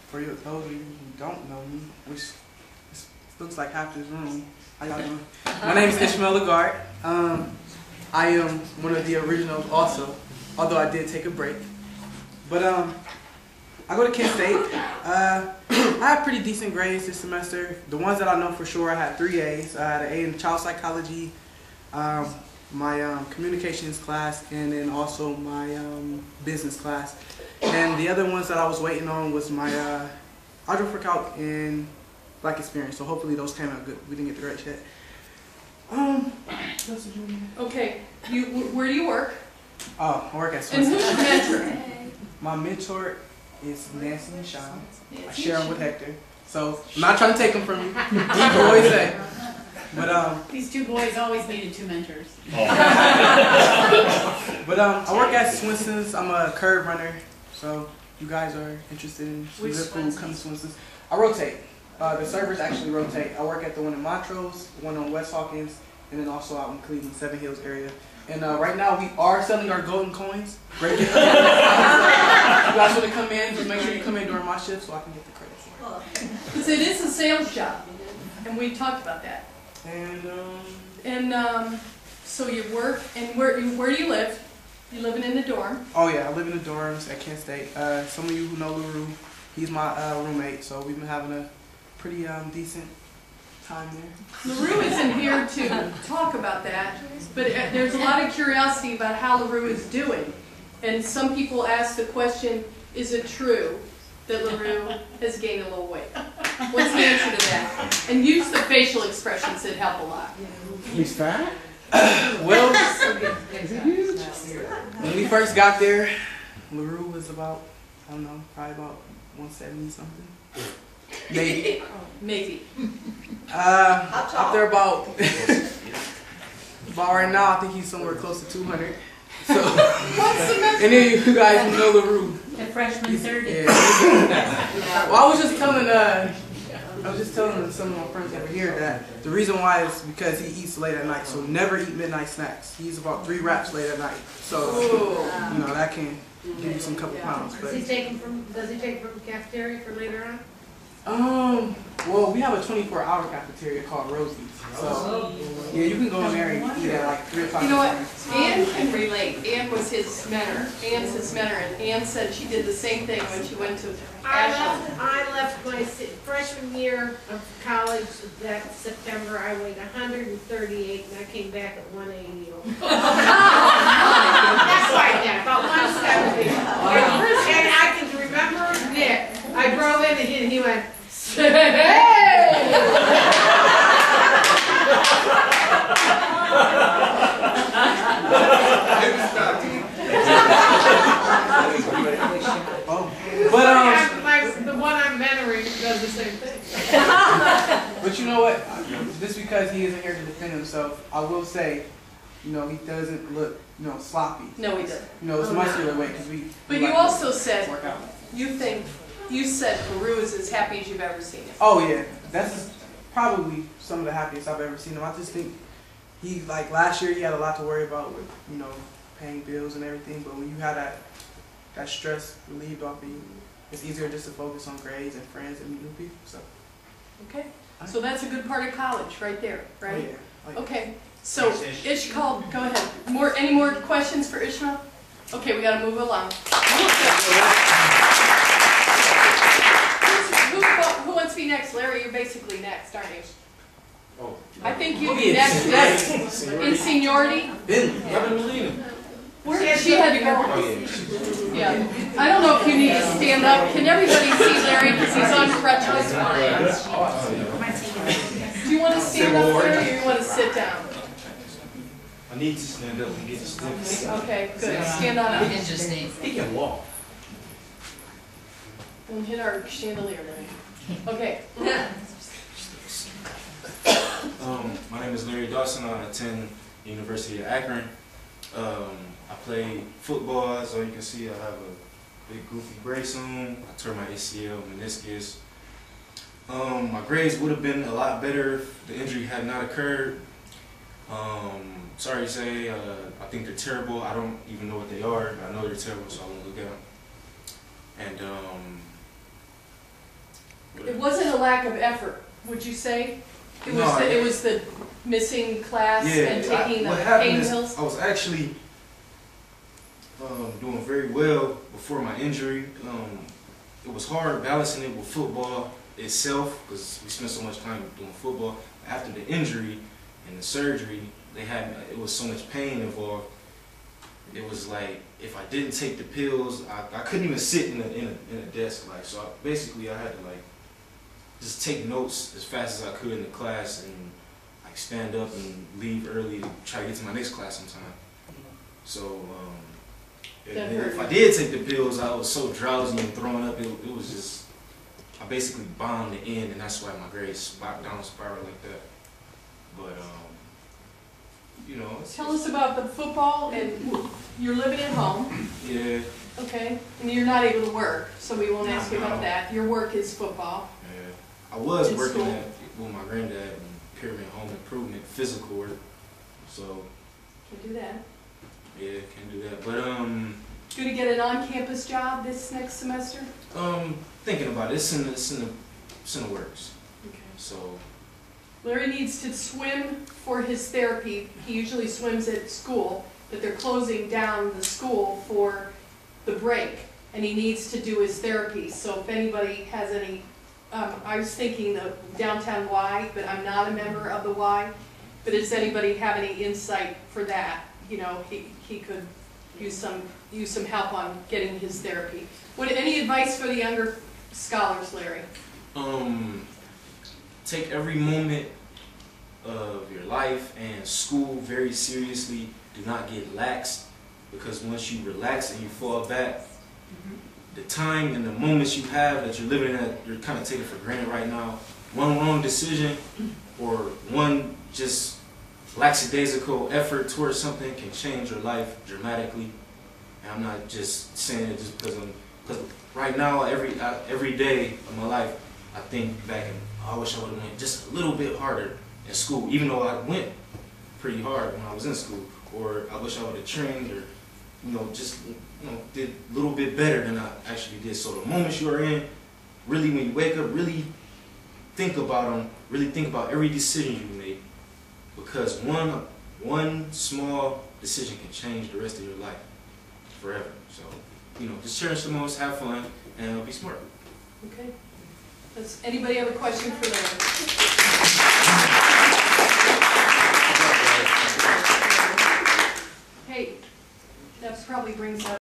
For those of you who don't know me, which looks like half this room, how y'all doing? My name is Ishmael Lagarde. I am one of the originals also, although I did take a break. But I go to Kent State. I had pretty decent grades this semester. The ones that I know for sure, I had 3 A's. I had an A in child psychology, my communications class, and then also my business class. And the other ones that I was waiting on was my algebra for calc and Black experience. So hopefully those came out good. We didn't get the grades yet. What else did you need? Okay, where do you work? Oh, I work at And Swenson. who's your mentor? My mentor is Nancy and Sean. I share them with Hector. So I'm not trying to take them from you. He always say. But these 2 boys always needed 2 mentors. But I work at Swenson's. I'm a curve runner. So if you guys are interested in Which good food, come to Swenson's. I rotate. The servers actually rotate. I work at the one in Montrose, the one on West Hawkins, and then also out in Cleveland, Seven Hills area. And right now we are selling our golden coins. Great gift. You guys want to come in? Just make sure you come in during my shift so I can get the credit for it. Because it is a sales job, and we talked about that. And so you work, and where do you live? You living in the dorm? oh yeah, I live in the dorms at Kent State. Some of you who know LaRue, he's my roommate, so we've been having a pretty decent time there. LaRue isn't here to talk about that, but there's a lot of curiosity about how LaRue is doing. And some people ask the question, is it true that LaRue has gained a little weight? What's the answer to that? And use the facial expressions that help a lot. He's fat? Well, when we first got there, LaRue was about, I don't know, probably about 170 something. Maybe. Maybe. Up there about right now, I think he's somewhere close to 200. So, and then you guys who know LaRue. The freshman 30. Yeah. Well, I was just telling some of my friends over here that the reason why is because he eats late at night. So never eat midnight snacks. He eats about 3 wraps late at night. So you know that can give you some couple pounds. But Does he take from the cafeteria for later on? well, we have a 24-hour cafeteria called Rosie's. So yeah, you can go in there and eat at like 3 o'clock. You know what? Ann can relate. Ann was his mentor. Ann's his mentor, and Ann said she did the same thing when she went to Ashland. I left my freshman year of college that September. I weighed 138 and I came back at 180. That's like that, about 170. And I can remember Nick. I drove in and he went, hey! But the one I'm mentoring does the same thing. But you know what? Just because he isn't here to defend himself, I will say, you know, he doesn't look, you know, sloppy. No, he didn't. You know, it's muscular weight because we. But you also said you said LaRue is as happy as you've ever seen him. Oh yeah, that's probably some of the happiest I've ever seen him. I just think he, like last year, he had a lot to worry about with, you know, paying bills and everything. But when you have that stress relieved off of you, it's easier just to focus on grades and friends and meet new people. So. Okay. So that's a good part of college, right there, right? Oh, yeah. Oh, yeah. Okay. So Ish called. Go ahead. Any more questions for Ishmael? Okay, we got to move along. Who wants to be next? Larry, you're basically next, aren't you? Oh. I think you'd be next in seniority. Where she had to go. Yeah. I don't know if you need to stand up. Can everybody see Larry because he's on crutches? Do you want to stand up, Larry, or you want to sit down? I need to stand up and get the steps. Okay, good. Stand on up. He can walk. Don't hit our chandelier, Larry. Okay. My name is Larry Dawson. I attend the University of Akron. I play football, so you can see I have a big goofy brace on. I tore my ACL, meniscus. My grades would have been a lot better if the injury had not occurred. Sorry to say, I think they're terrible. I don't even know what they are, but I know they're terrible, so I won't look at them. And It wasn't a lack of effort, would you say? It was No, it was the missing class Yeah, and taking what the happened pain is pills? I was actually doing very well before my injury. It was hard balancing it with football itself because we spent so much time doing football. After the injury and the surgery, it was so much pain involved. It was like if I didn't take the pills, I couldn't even sit in a desk. Like, so basically I had to like just take notes as fast as I could in the class and like stand up and leave early to try to get to my next class on time. So and That then hurt if I you. did take the pills, I was so drowsy and throwing up. It was just, I basically bombed the end, and that's why my grades down spiral like that. But you know, Tell us about the football, and you're living at home, Yeah, okay? And you're not able to work, so we won't ask you about No. that. Your work is football. yeah. I was In working school? with my granddad in Pyramid Home Improvement, physical work. So Can do that. yeah, can't do that. But Going to get an on-campus job this next semester? thinking about it. It's in the works. Okay. So Larry needs to swim for his therapy. He usually swims at school, but they're closing down the school for the break, and he needs to do his therapy. So if anybody has any, I was thinking the downtown Y, but I'm not a member of the Y. But does anybody have any insight for that? You know, he could use some help on getting his therapy. Any advice for the younger scholars, Larry? take every moment of your life and school very seriously. Do not get lax, because once you relax and you fall back, the time and the moments you have that you're living at, you're kind of taking for granted right now. One wrong decision or one just lackadaisical effort towards something can change your life dramatically. And I'm not just saying it just because right now, every day of my life, I think back and I wish I would have went just a little bit harder in school, even though I went pretty hard when I was in school. Or I wish I would have trained, or just did a little bit better than I actually did. So the moments you are in, really, when you wake up, really think about them. Really think about every decision you make, because one small decision can change the rest of your life forever. So just cherish the most, have fun, and be smart. Okay. Does anybody have a question for Larry? Hey, that probably brings up